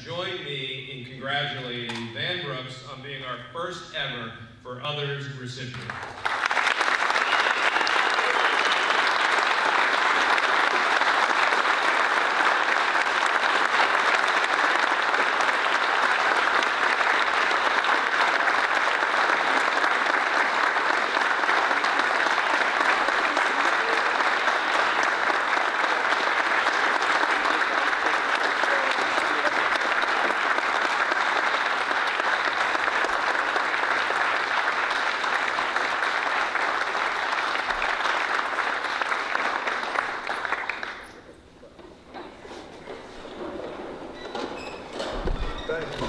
join me in congratulating Van Brooks on being our first ever For Others recipient. Thank you.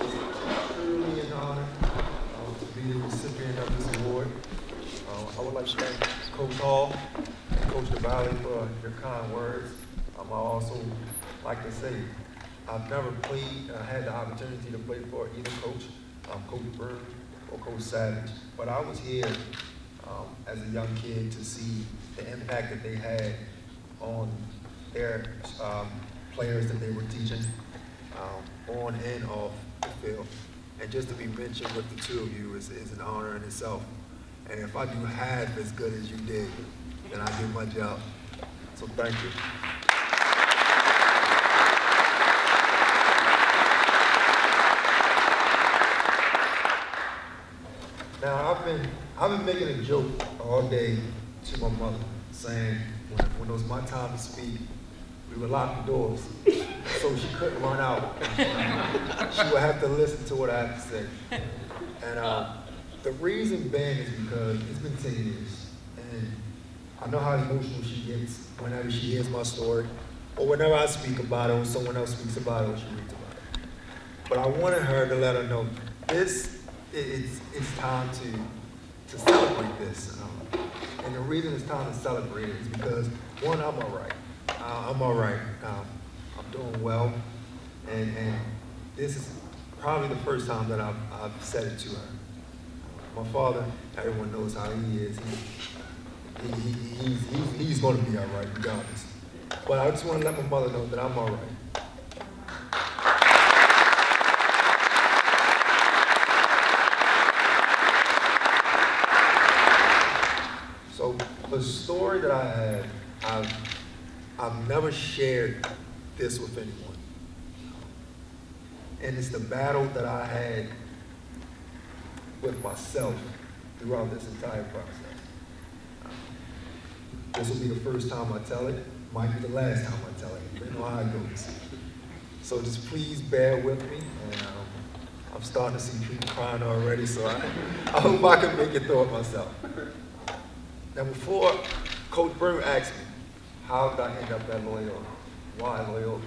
It's truly an honor to be the recipient of this award. I would like to thank Coach Hall and Coach DeValley for your kind words. I also like to say I've never had the opportunity to play for either coach, Coach Byrne or Coach Savage, but I was here as a young kid to see the impact that they had on their players that they were teaching. On and off the field. And just to be mentioned with the two of you is an honor in itself. And if I do half as good as you did, then I did my job. So thank you. Now I've been making a joke all day to my mother, saying when it was my time to speak, we would lock the doors so she couldn't run out. She would have to listen to what I have to say. And the reason being is because it's been 10 years, and I know how emotional she gets whenever she hears my story, or whenever I speak about it, or someone else speaks about it, or she reads about it. But I wanted her to let her know it's time to celebrate this. And the reason it's time to celebrate it is because, one, I'm all right. I'm all right. I'm doing well, and this is probably the first time that I've said it to her. My father, everyone knows how he is. He's going to be all right regardless. But I just want to let my mother know that I'm all right. So the story that I had, I've never shared this with anyone. And it's the battle that I had with myself throughout this entire process. This will be the first time I tell it. Might be the last time I tell it. You know how it goes. So just please bear with me. And I'm starting to see people crying already, so I hope I can make it through it myself. Now before Coach Byrne asked me, how did I end up at Loyola? Why Loyola?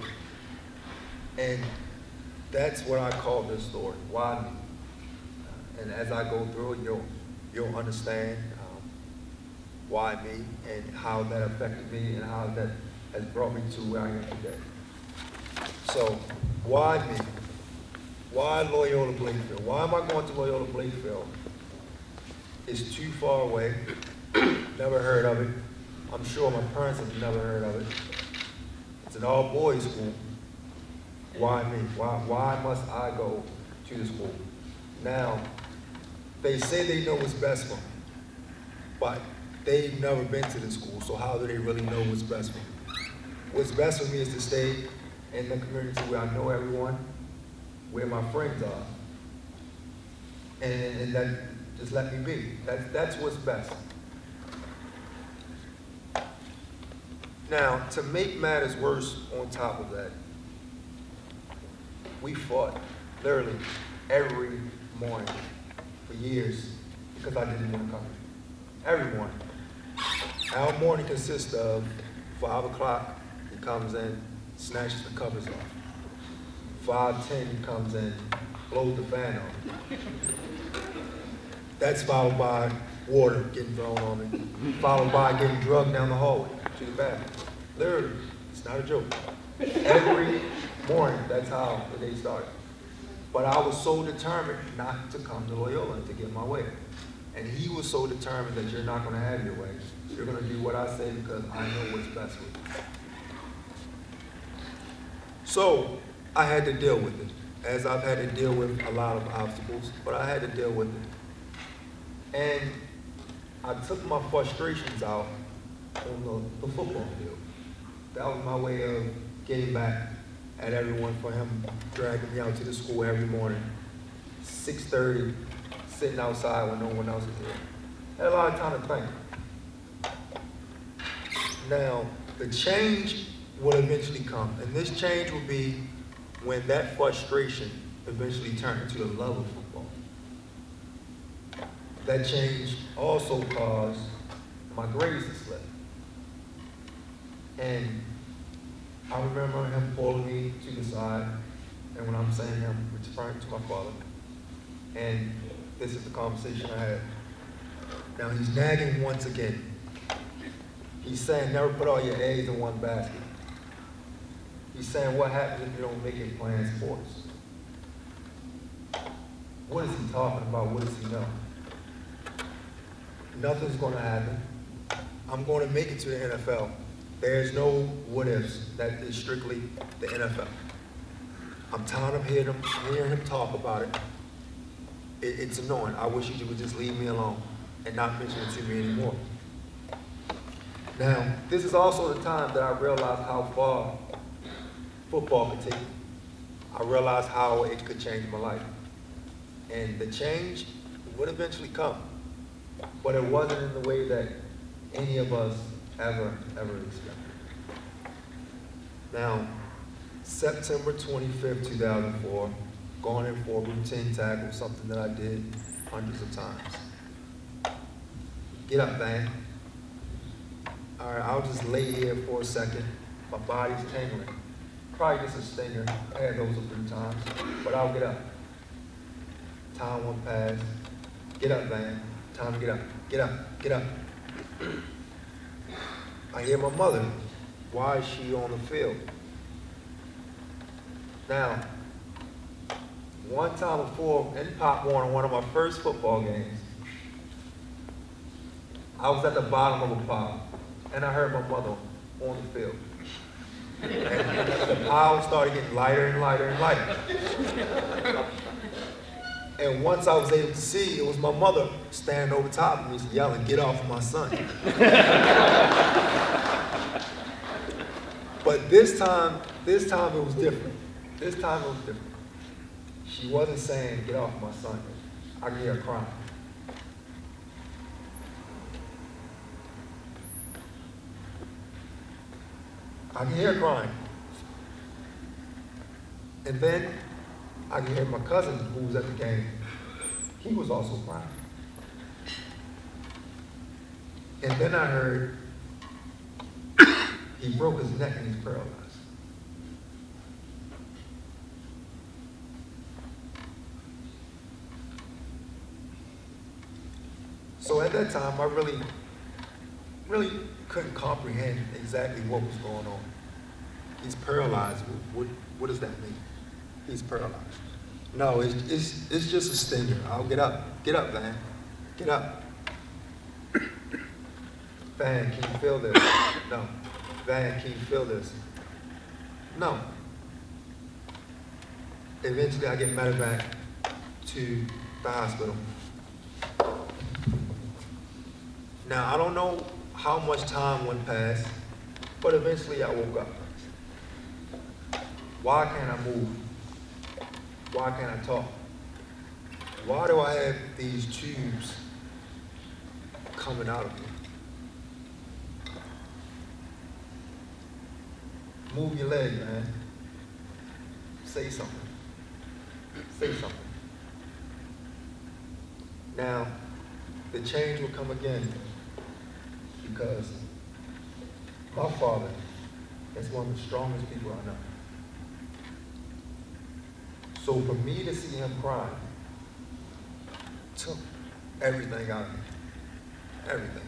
And that's what I call this story. Why me? And as I go through it, you'll understand why me and how that affected me and how that has brought me to where I am today. So why me? Why Loyola Blakefield? Why am I going to Loyola Blakefield? It's too far away. Never heard of it. I'm sure my parents have never heard of it. It's an all-boys school. Why me? Why must I go to the school? Now, they say they know what's best for me, but they've never been to the school, so how do they really know what's best for me? What's best for me is to stay in the community where I know everyone, where my friends are, and that just let me be. That's what's best. Now, to make matters worse on top of that, we fought literally every morning for years because I didn't want to come. Every morning. Our morning consists of 5 o'clock, he comes in, snatches the covers off. 5:10, he comes in, blows the fan off. That's followed by water getting thrown on me, followed by getting drugged down the hallway to the bathroom. Literally, it's not a joke. Every morning, that's how the day started. But I was so determined not to come to Loyola and to get my way. And he was so determined that you're not going to have your way. You're going to do what I say because I know what's best for you. So, I had to deal with it, as I've had to deal with a lot of obstacles, but I had to deal with it. And I took my frustrations out on the football field. That was my way of getting back at everyone for him dragging me out to the school every morning, 6:30, sitting outside when no one else is there. Had a lot of time to think. Now, the change will eventually come, and this change will be when that frustration eventually turned into the love of football. That change also caused my grades to slip. And I remember him pulling me to the side, and when I'm saying him, referring to my father, and this is the conversation I had. Now he's nagging once again. He's saying, never put all your eggs in one basket. He's saying, what happens if you don't make it playing sports? What is he talking about? What does he know? Nothing's going to happen. I'm going to make it to the NFL. There's no what ifs. That is strictly the NFL. I'm tired of hearing him talk about it. It's annoying. I wish you would just leave me alone and not mention it to me anymore. Now, this is also the time that I realized how far football could take me. I realized how it could change my life. And the change would eventually come. But it wasn't in the way that any of us ever expected. Now, September 25th, 2004, going in for a routine tackle, something that I did hundreds of times. Get up, man. All right, I'll just lay here for a second. My body's tingling. Probably just a stinger. I had those a few times, but I'll get up. Time won't pass. Get up, man. Time to get up. Get up. Get up. I hear my mother. Why is she on the field? Now, one time before in Pop Warner, one of my first football games, I was at the bottom of a pile, and I heard my mother on the field. And the pile started getting lighter and lighter and lighter. And once I was able to see, it was my mother standing over top of me yelling, "Get off my son." But this time it was different. This time it was different. She wasn't saying, "Get off my son." I could hear her crying. I could hear her crying. And then I could hear my cousin who was at the game. He was also crying. And then I heard he broke his neck and he's paralyzed. So at that time, I really couldn't comprehend exactly what was going on. He's paralyzed. What does that mean? He's paralyzed. No, it's just a stinger. I'll get up. Get up, Van. Get up. Van, can you feel this? No. Van, can you feel this? No. Eventually, I get medevac to the hospital. Now, I don't know how much time went past, but eventually I woke up. Why can't I move? Why can't I talk? Why do I have these tubes coming out of me? Move your leg, man. Say something. Say something. Now, the change will come again because my father is one of the strongest people I know. So for me to see him cry took everything out of me. Everything.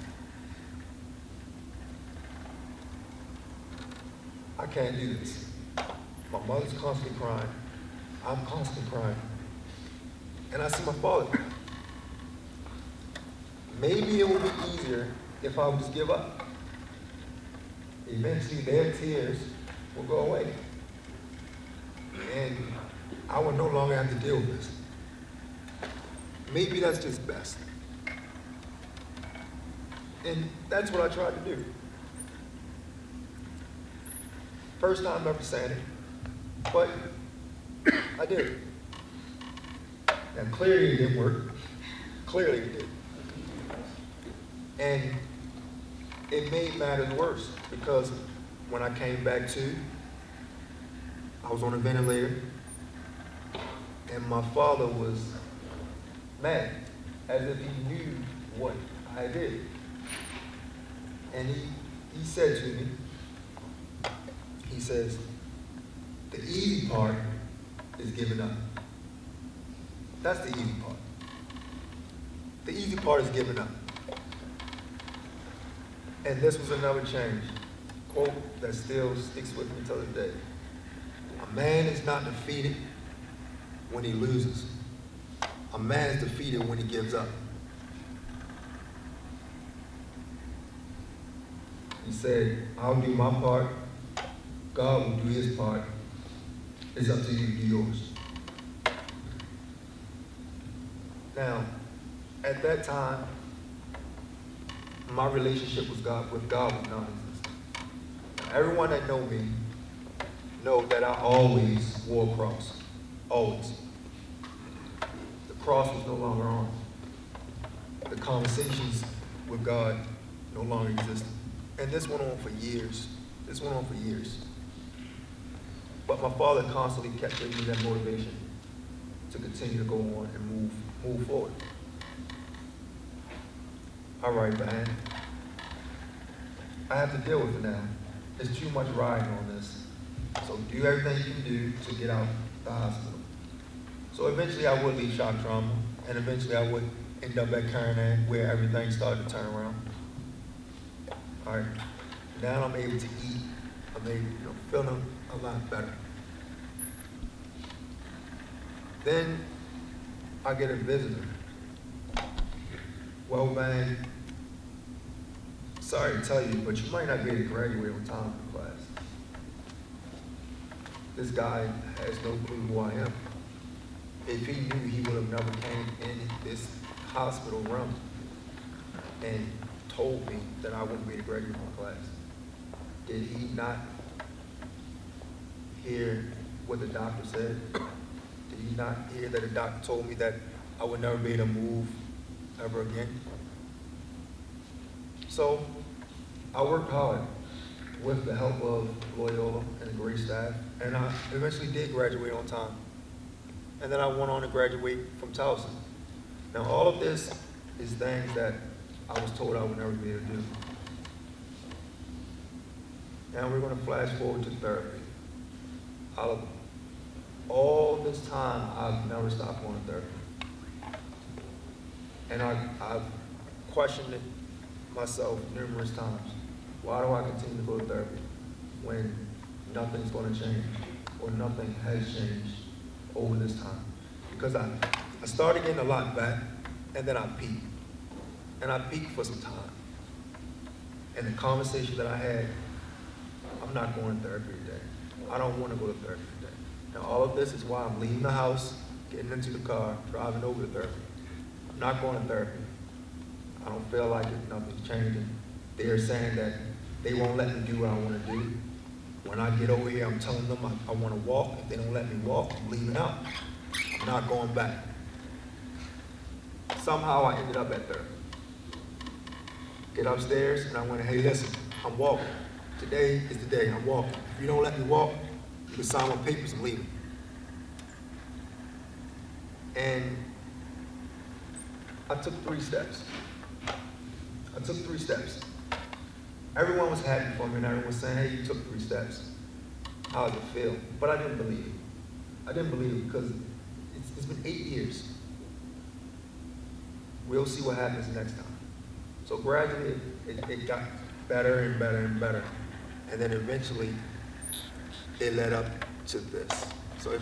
I can't do this. My mother's constantly crying. I'm constantly crying. And I see my father cry. Maybe it would be easier if I would just give up. Eventually their tears will go away. And I would no longer have to deal with this. Maybe that's just best. And that's what I tried to do. First time ever saying it, but I did it. Now clearly it didn't work. Clearly it did. And it made matters worse because when I came back to, I was on a ventilator and my father was mad, as if he knew what I did. And he said to me, he says, the easy part is giving up. That's the easy part. The easy part is giving up. And this was another change, quote that still sticks with me till this day. A man is not defeated when he loses. A man is defeated when he gives up. He said, I'll do my part, God will do his part. It's up to you to do yours. Now, at that time, my relationship with God was non-existent. Everyone that know me know that I always wore a cross, always. The cross was no longer on. The conversations with God no longer existed. And this went on for years. This went on for years. But my father constantly kept giving me that motivation to continue to go on and move forward. All right, man. I have to deal with it now. There's too much riding on this. So do everything you can do to get out the hospital. So eventually I would leave shock trauma, and eventually I would end up at Karen where everything started to turn around. All right, now I'm able to eat. I'm able, feeling a lot better. Then I get a visitor. Well, man, sorry to tell you, but you might not be able to graduate on time from class. This guy has no clue who I am. If he knew, he would have never came in this hospital room and told me that I wouldn't be able to graduate my class. Did he not hear what the doctor said? Did he not hear that the doctor told me that I would never be able to move ever again? So I worked hard with the help of Loyola and the great staff, and I eventually did graduate on time. And then I went on to graduate from Towson. Now all of this is things that I was told I would never be able to do. Now we're going to flash forward to therapy. All this time, I've never stopped going to therapy. And I've questioned it myself numerous times. Why do I continue to go to therapy when nothing's going to change or nothing has changed over this time? Because I started getting a lot back, and then I peaked. And I peaked for some time. And the conversation that I had, I'm not going to therapy today. I don't want to go to therapy today. Now all of this is why I'm leaving the house, getting into the car, driving over to therapy. I'm not going to therapy. I don't feel like it, nothing's changing. They're saying that they won't let me do what I want to do. When I get over here, I'm telling them I want to walk. If they don't let me walk, I'm leaving out. I'm not going back. Somehow I ended up at therapy. Get upstairs, and I went, hey, listen, I'm walking. Today is the day, I'm walking. If you don't let me walk, you can sign my papers and leave. And I took 3 steps. I took 3 steps. Everyone was happy for me, and everyone was saying, hey, you took 3 steps. How does it feel? But I didn't believe it. I didn't believe it because it's been 8 years. We'll see what happens next time. So gradually, it got better and better and better. And then eventually, it led up to this. So if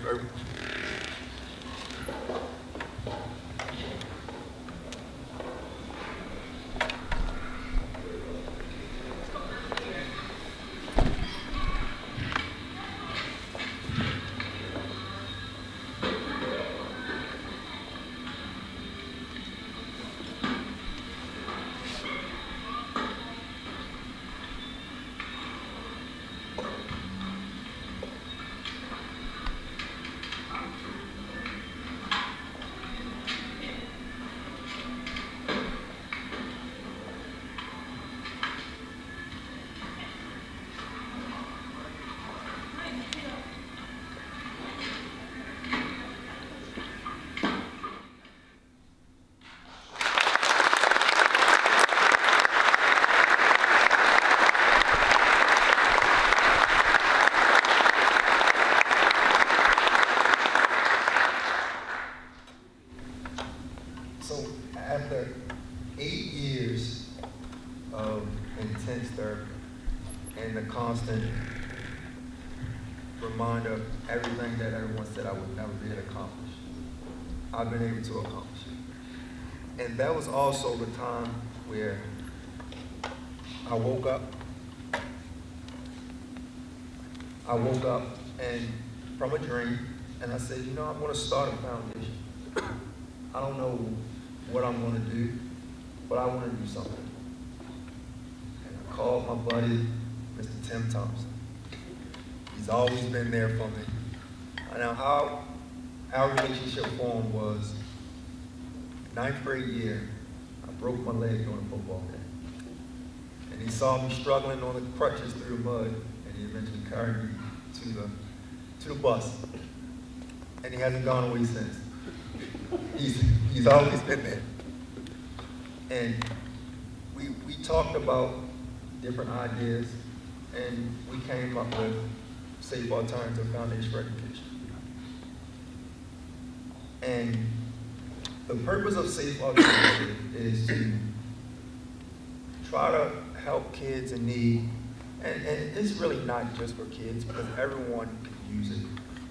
constant reminder of everything that everyone said I would never be able to accomplish. I've been able to accomplish it. And that was also the time where I woke up. And from a dream, and I said, you know, I'm going to start a foundation. I don't know what I'm going to do, but I want to do something. And I called my buddy, Mr. Tim Thompson. He's always been there for me. Now, how our relationship formed was 9th grade year, I broke my leg during a football game. And he saw me struggling on the crutches through the mud, and he eventually carried me to the bus. And he hasn't gone away since. He's always been there. And we talked about different ideas, and we came up with Safe Alternative Foundation for Education. And the purpose of Safe Alternative is to try to help kids in need, and it's really not just for kids, because everyone can use it,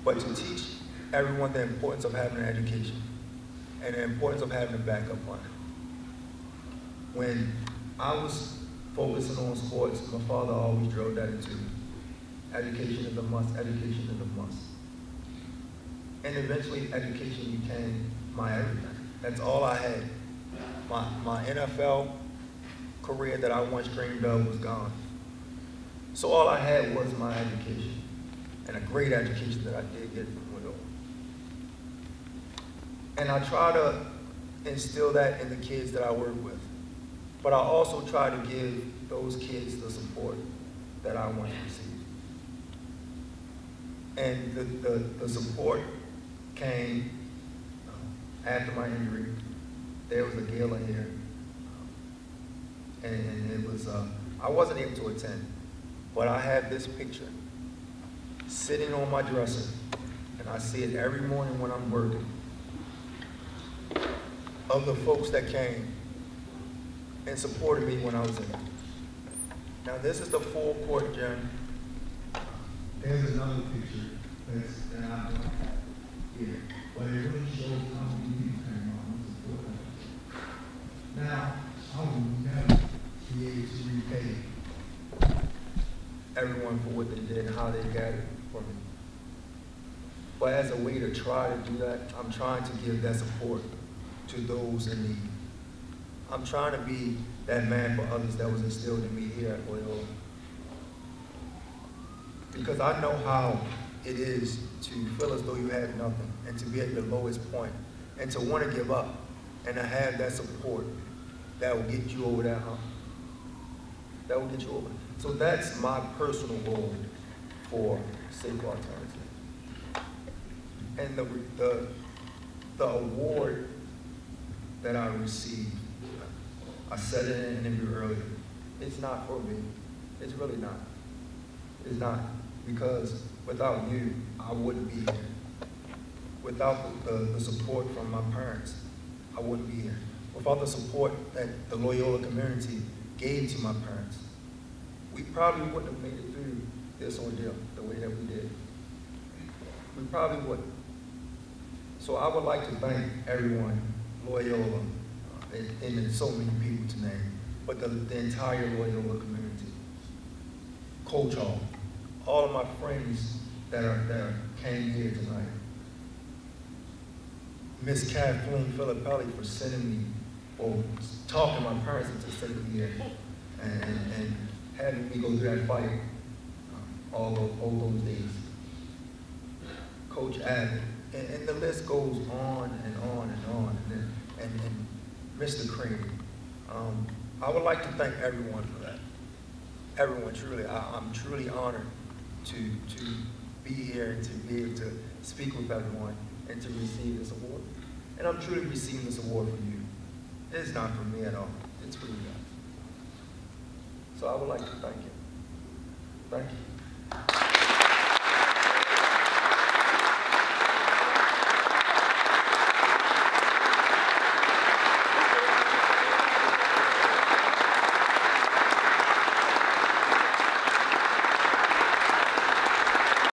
but to teach everyone the importance of having an education and the importance of having a backup plan. When I was focusing on sports, my father always drilled that into me. Education is a must, education is a must. And eventually education became my everything. That's all I had. My NFL career that I once dreamed of was gone. So all I had was my education, and a great education that I did get from Loyola. And I try to instill that in the kids that I work with. But I also try to give those kids the support that I want to receive. And the support came after my injury. There was a gala here, and it was, I wasn't able to attend, but I have this picture sitting on my dresser, and I see it every morning when I'm working, of the folks that came and supported me when I was in it. Now this is the full court gym. There's another picture that I don't have here, but it really shows how many people came on and supported me. Now, I will never be able to repay everyone for what they did and how they gathered for me. But as a way to try to do that, I'm trying to give that support to those in need. I'm trying to be that man for others that was instilled in me here at Loyola. Because I know how it is to feel as though you had nothing, and to be at your lowest point, and to want to give up, and to have that support that will get you over that hump. That will get you over. So that's my personal goal for Safe Alternative. And the award that I received, I said it in an interview earlier, it's not for me. It's really not. It's not. Because without you, I wouldn't be here. Without the support from my parents, I wouldn't be here. Without the support that the Loyola community gave to my parents, we probably wouldn't have made it through this ordeal the way that we did. We probably wouldn't. So I would like to thank everyone, Loyola, and there's so many people to name, but the entire Loyola community, Coach Hall, all of my friends that came here tonight, Miss Kathleen Filippelli for sending me, or talking my parents into sending me here, and having me go through that fight all those days. Coach Abbott, and the list goes on and on and on, and Mr. Creamy. I would like to thank everyone for that. Everyone, truly, I'm truly honored to be here and to be able to speak with everyone and to receive this award. And I'm truly receiving this award from you. It's not for me at all. It's for you guys. So I would like to thank you. Thank you.